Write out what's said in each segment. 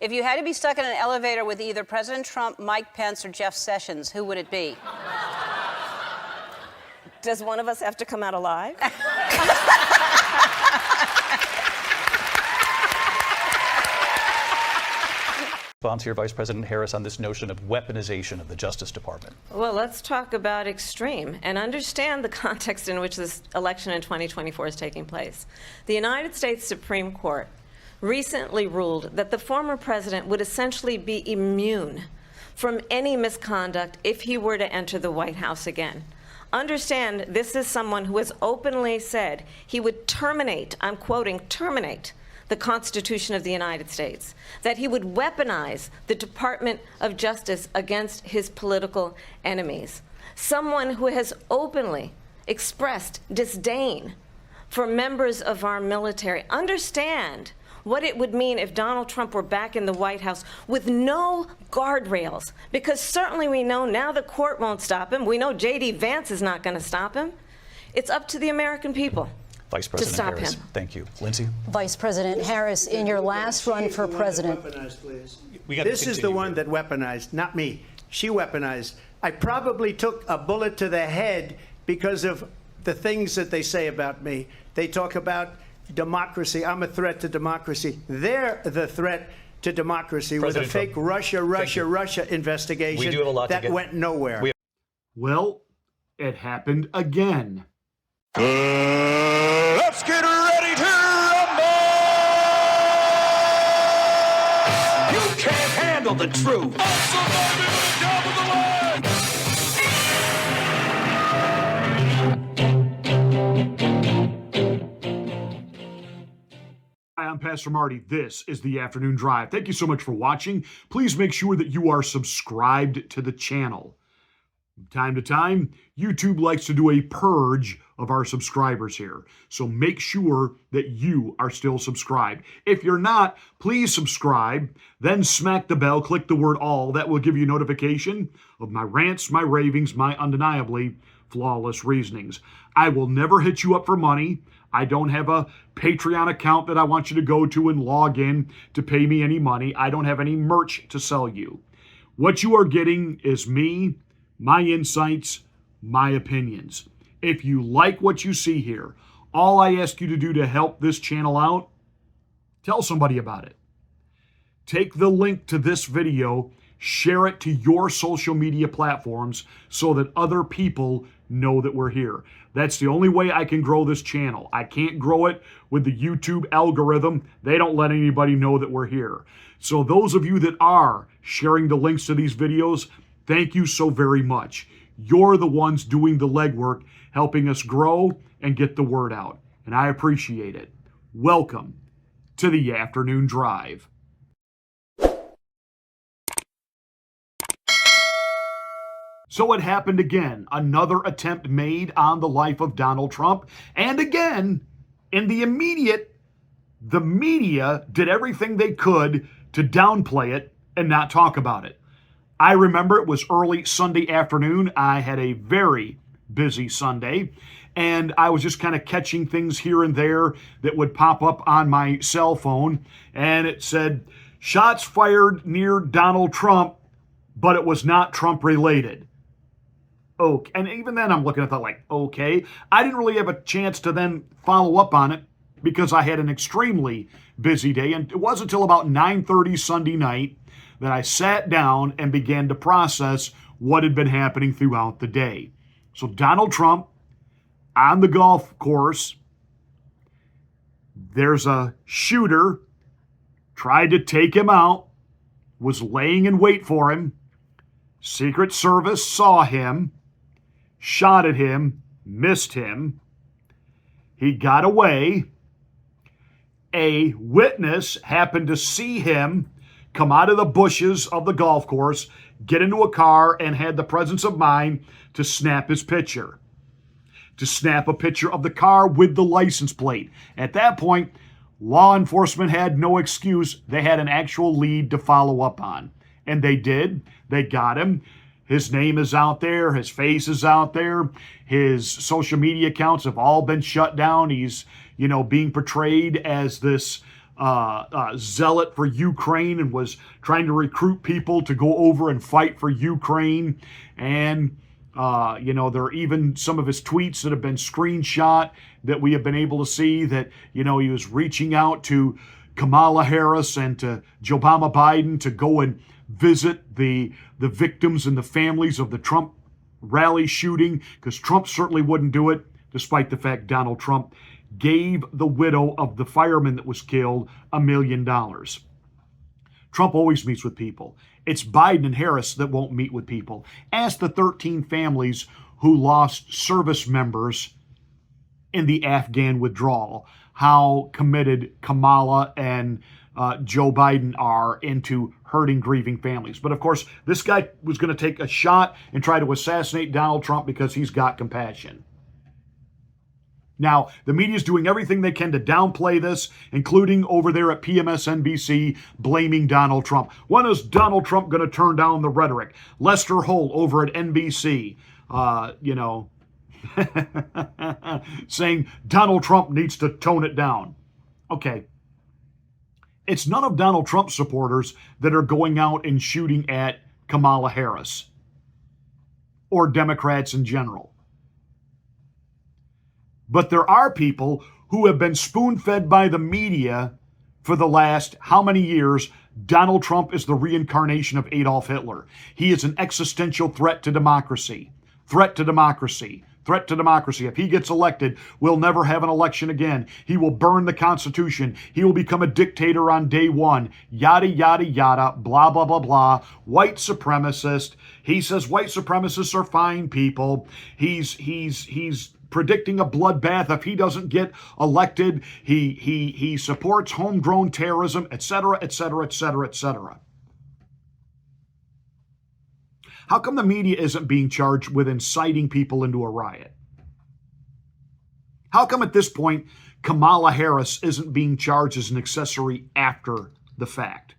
If you had to be stuck in an elevator with either President Trump, Mike Pence, or Jeff Sessions, who would it be? Does one of us have to come out alive? Response here, Vice President Harris, on this notion of weaponization of the Justice Department. Well, let's talk about extreme and understand the context in which this election in 2024 is taking place. The United States Supreme Court recently ruled that the former president would essentially be immune from any misconduct if he were to enter the White House again. Understand, this is someone who has openly said he would terminate, I'm quoting, terminate the Constitution of the United States, that he would weaponize the Department of Justice against his political enemies. Someone who has openly expressed disdain for members of our military. Understand what it would mean if Donald Trump were back in the White House with no guardrails, because certainly we know now the court won't stop him. We know J.D. Vance is not going to stop him. It's up to the American people. Vice President Harris, thank you. Lindsay? Vice President Harris, in your last run for president. This is the one that weaponized, not me. She weaponized. I probably took a bullet to the head because of the things that they say about me. They talk about democracy. I'm a threat to democracy. They're the threat to democracy with a fake Russia investigation that went nowhere. Well, it happened again. Let's get ready to rumble! You can't handle the truth. I'm surviving on the top of the line. Hi, I'm Pastor Marty. This is the Afternoon Drive. Thank you so much for watching. Please make sure that you are subscribed to the channel. From time to time, YouTube likes to do a purge of our subscribers here. So make sure that you are still subscribed. If you're not, please subscribe, then smack the bell, click the word all. That will give you notification of my rants, my ravings, my undeniably flawless reasonings. I will never hit you up for money. I don't have a Patreon account that I want you to go to and log in to pay me any money. I don't have any merch to sell you. What you are getting is me, my insights, my opinions. If you like what you see here, all I ask you to do to help this channel out, tell somebody about it. Take the link to this video, share it to your social media platforms so that other people know that we're here. That's the only way I can grow this channel. I can't grow it with the YouTube algorithm. They don't let anybody know that we're here. So those of you that are sharing the links to these videos, thank you so very much. You're the ones doing the legwork, helping us grow and get the word out. And I appreciate it. Welcome to the Afternoon Drive. So it happened again. Another attempt made on the life of Donald Trump. And again, in the immediate, the media did everything they could to downplay it and not talk about it. I remember it was early Sunday afternoon. I had a very busy Sunday, and I was just kind of catching things here and there that would pop up on my cell phone, and it said, shots fired near Donald Trump, but it was not Trump related. Okay, and even then I'm looking at that like, okay. I didn't really have a chance to then follow up on it because I had an extremely busy day, and it wasn't until about 9:30 Sunday night that I sat down and began to process what had been happening throughout the day. So Donald Trump on the golf course, there's a shooter, tried to take him out, was laying in wait for him. Secret Service saw him, shot at him, missed him. He got away. A witness happened to see him come out of the bushes of the golf course, get into a car, and had the presence of mind to snap his picture. To snap a picture of the car with the license plate. At that point, law enforcement had no excuse. They had an actual lead to follow up on. And they did. They got him. His name is out there. His face is out there. His social media accounts have all been shut down. He's, being portrayed as this zealot for Ukraine and was trying to recruit people to go over and fight for Ukraine. And, there are even some of his tweets that have been screenshot that we have been able to see that, he was reaching out to Kamala Harris and to Obama Biden to go and visit the victims and the families of the Trump rally shooting, because Trump certainly wouldn't do it, despite the fact Donald Trump gave the widow of the fireman that was killed $1 million. Trump always meets with people. It's Biden and Harris that won't meet with people. Ask the 13 families who lost service members in the Afghan withdrawal how committed Kamala and Joe Biden are into hurting, grieving families. But of course, this guy was going to take a shot and try to assassinate Donald Trump because he's got compassion. Now, the media is doing everything they can to downplay this, including over there at PMSNBC, blaming Donald Trump. When is Donald Trump going to turn down the rhetoric? Lester Holt over at NBC, saying Donald Trump needs to tone it down. Okay. It's none of Donald Trump's supporters that are going out and shooting at Kamala Harris or Democrats in general. But there are people who have been spoon-fed by the media for the last how many years? Donald Trump is the reincarnation of Adolf Hitler. He is an existential threat to democracy. Threat to democracy. Threat to democracy. If he gets elected, we'll never have an election again. He will burn the Constitution. He will become a dictator on day one. Yada, yada, yada, blah, blah, blah, blah. White supremacist. He says white supremacists are fine people. He's predicting a bloodbath if he doesn't get elected. He supports homegrown terrorism, etc., etc., etc., etc. How come the media isn't being charged with inciting people into a riot? How come at this point Kamala Harris isn't being charged as an accessory after the fact?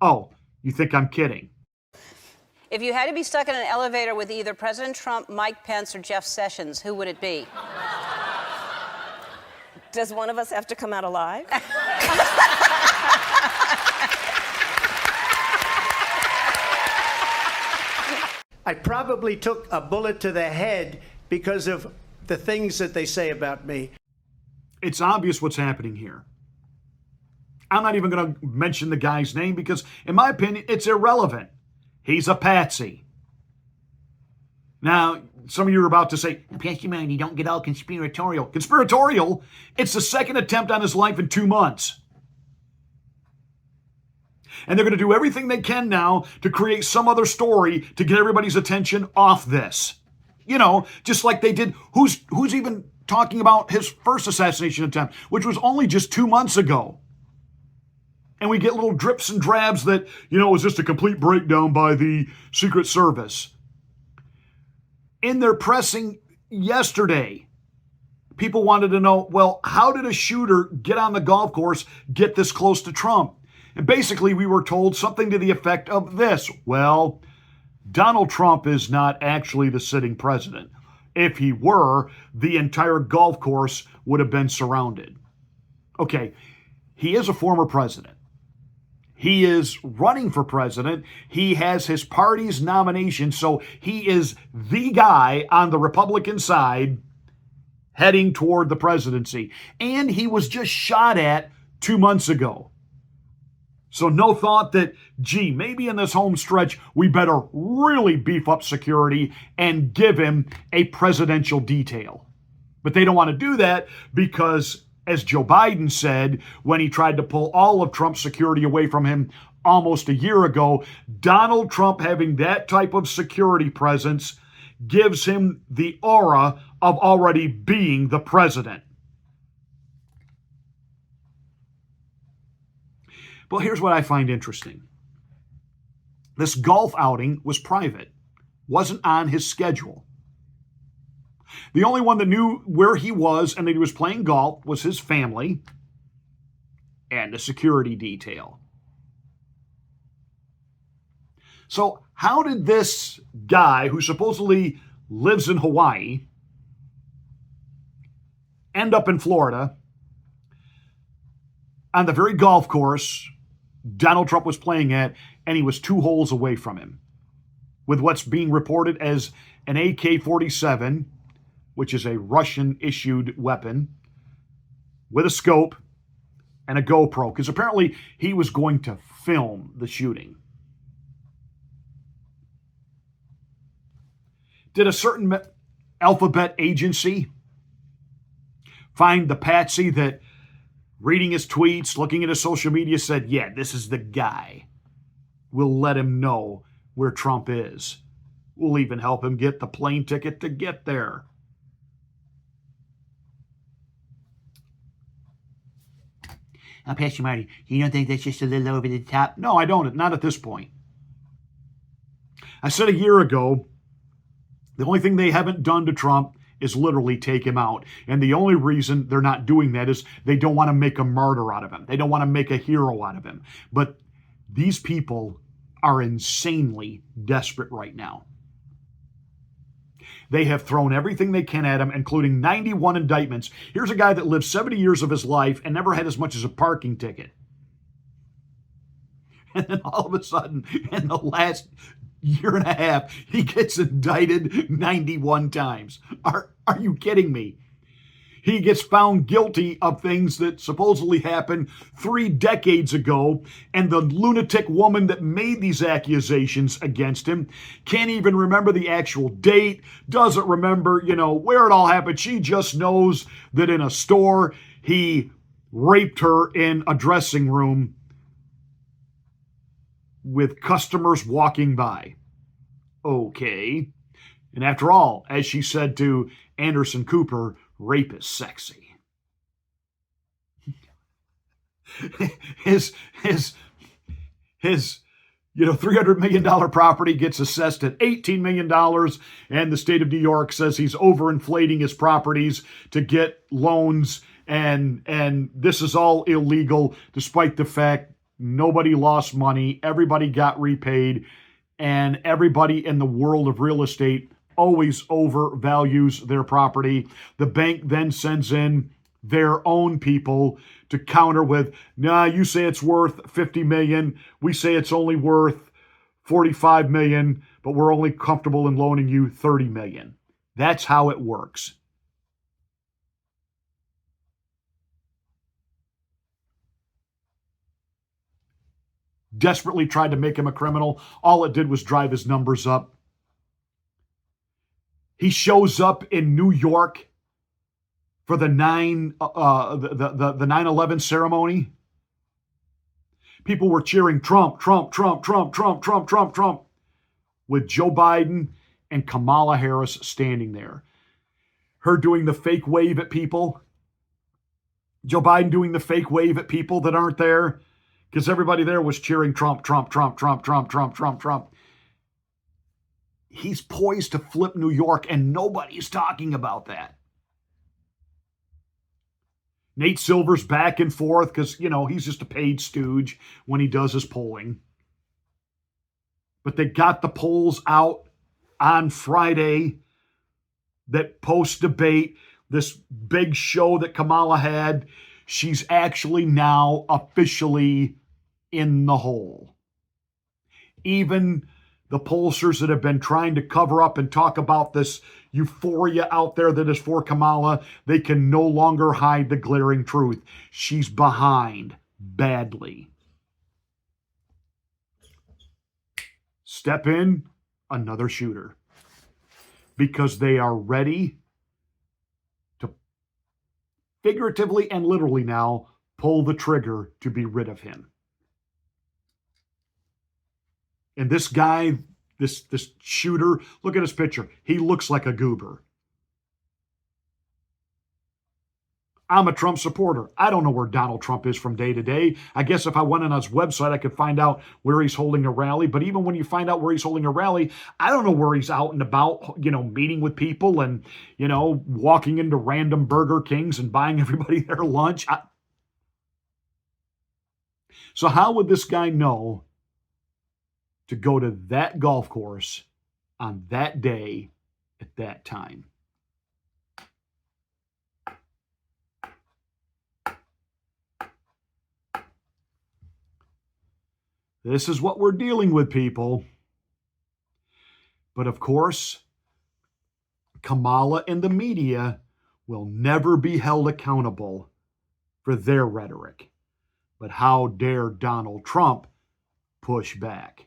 Oh, you think I'm kidding? If you had to be stuck in an elevator with either President Trump, Mike Pence, or Jeff Sessions, who would it be? Does one of us have to come out alive? I probably took a bullet to the head because of the things that they say about me. It's obvious what's happening here. I'm not even going to mention the guy's name because, in my opinion, it's irrelevant. He's a patsy. Now, some of you are about to say, Pastor Man, you don't get all conspiratorial. Conspiratorial? It's the second attempt on his life in 2 months. And they're going to do everything they can now to create some other story to get everybody's attention off this. Just like they did. Who's even talking about his first assassination attempt, which was only just 2 months ago? And we get little drips and drabs that, it was just a complete breakdown by the Secret Service. In their pressing yesterday, people wanted to know, well, how did a shooter get on the golf course, get this close to Trump? And basically, we were told something to the effect of this. Well, Donald Trump is not actually the sitting president. If he were, the entire golf course would have been surrounded. Okay, he is a former president. He is running for president. He has his party's nomination, so he is the guy on the Republican side heading toward the presidency. And he was just shot at 2 months ago. So no thought that, gee, maybe in this home stretch, we better really beef up security and give him a presidential detail. But they don't want to do that because, as Joe Biden said when he tried to pull all of Trump's security away from him almost a year ago, Donald Trump having that type of security presence gives him the aura of already being the president. But here's what I find interesting. This golf outing was private, wasn't on his schedule. The only one that knew where he was and that he was playing golf was his family and a security detail. So how did this guy who supposedly lives in Hawaii end up in Florida on the very golf course Donald Trump was playing at, and he was 2 holes away from him with what's being reported as an AK-47, which is a Russian-issued weapon, with a scope and a GoPro, because apparently he was going to film the shooting. Did a certain alphabet agency find the patsy that, reading his tweets, looking at his social media, said, yeah, this is the guy. We'll let him know where Trump is. We'll even help him get the plane ticket to get there. Now, Pastor Marty, you don't think that's just a little over the top? No, I don't. Not at this point. I said a year ago, the only thing they haven't done to Trump is literally take him out. And the only reason they're not doing that is they don't want to make a martyr out of him. They don't want to make a hero out of him. But these people are insanely desperate right now. They have thrown everything they can at him, including 91 indictments. Here's a guy that lived 70 years of his life and never had as much as a parking ticket. And then all of a sudden, in the last year and a half, he gets indicted 91 times. Are you kidding me? He gets found guilty of things that supposedly happened 3 decades ago, and the lunatic woman that made these accusations against him can't even remember the actual date, doesn't remember, where it all happened. She just knows that in a store, he raped her in a dressing room with customers walking by. Okay. And after all, as she said to Anderson Cooper, rape is sexy. His $300 million property gets assessed at $18 million, and the state of New York says he's overinflating his properties to get loans, and this is all illegal, despite the fact nobody lost money, everybody got repaid, and everybody in the world of real estate always overvalues their property. The bank then sends in their own people to counter with, nah, you say it's worth $50 million. We say it's only worth $45 million, but we're only comfortable in loaning you $30 million. That's how it works. Desperately tried to make him a criminal. All it did was drive his numbers up. He shows up in New York for the 9/11 ceremony. People were cheering Trump, Trump, Trump, Trump, Trump, Trump, Trump, Trump, with Joe Biden and Kamala Harris standing there. Her doing the fake wave at people. Joe Biden doing the fake wave at people that aren't there, because everybody there was cheering Trump, Trump, Trump, Trump, Trump, Trump, Trump, Trump. He's poised to flip New York, and nobody's talking about that. Nate Silver's back and forth because, he's just a paid stooge when he does his polling. But they got the polls out on Friday that post-debate, this big show that Kamala had, she's actually now officially in the hole. Even the pollsters that have been trying to cover up and talk about this euphoria out there that is for Kamala, they can no longer hide the glaring truth. She's behind badly. Step in, another shooter. Because they are ready to figuratively and literally now pull the trigger to be rid of him. And this guy, this shooter, look at his picture. He looks like a goober. I'm a Trump supporter. I don't know where Donald Trump is from day to day. I guess if I went on his website, I could find out where he's holding a rally. But even when you find out where he's holding a rally, I don't know where he's out and about, meeting with people and, walking into random Burger Kings and buying everybody their lunch. So how would this guy know to go to that golf course on that day at that time? This is what we're dealing with, people. But of course, Kamala and the media will never be held accountable for their rhetoric. But how dare Donald Trump push back?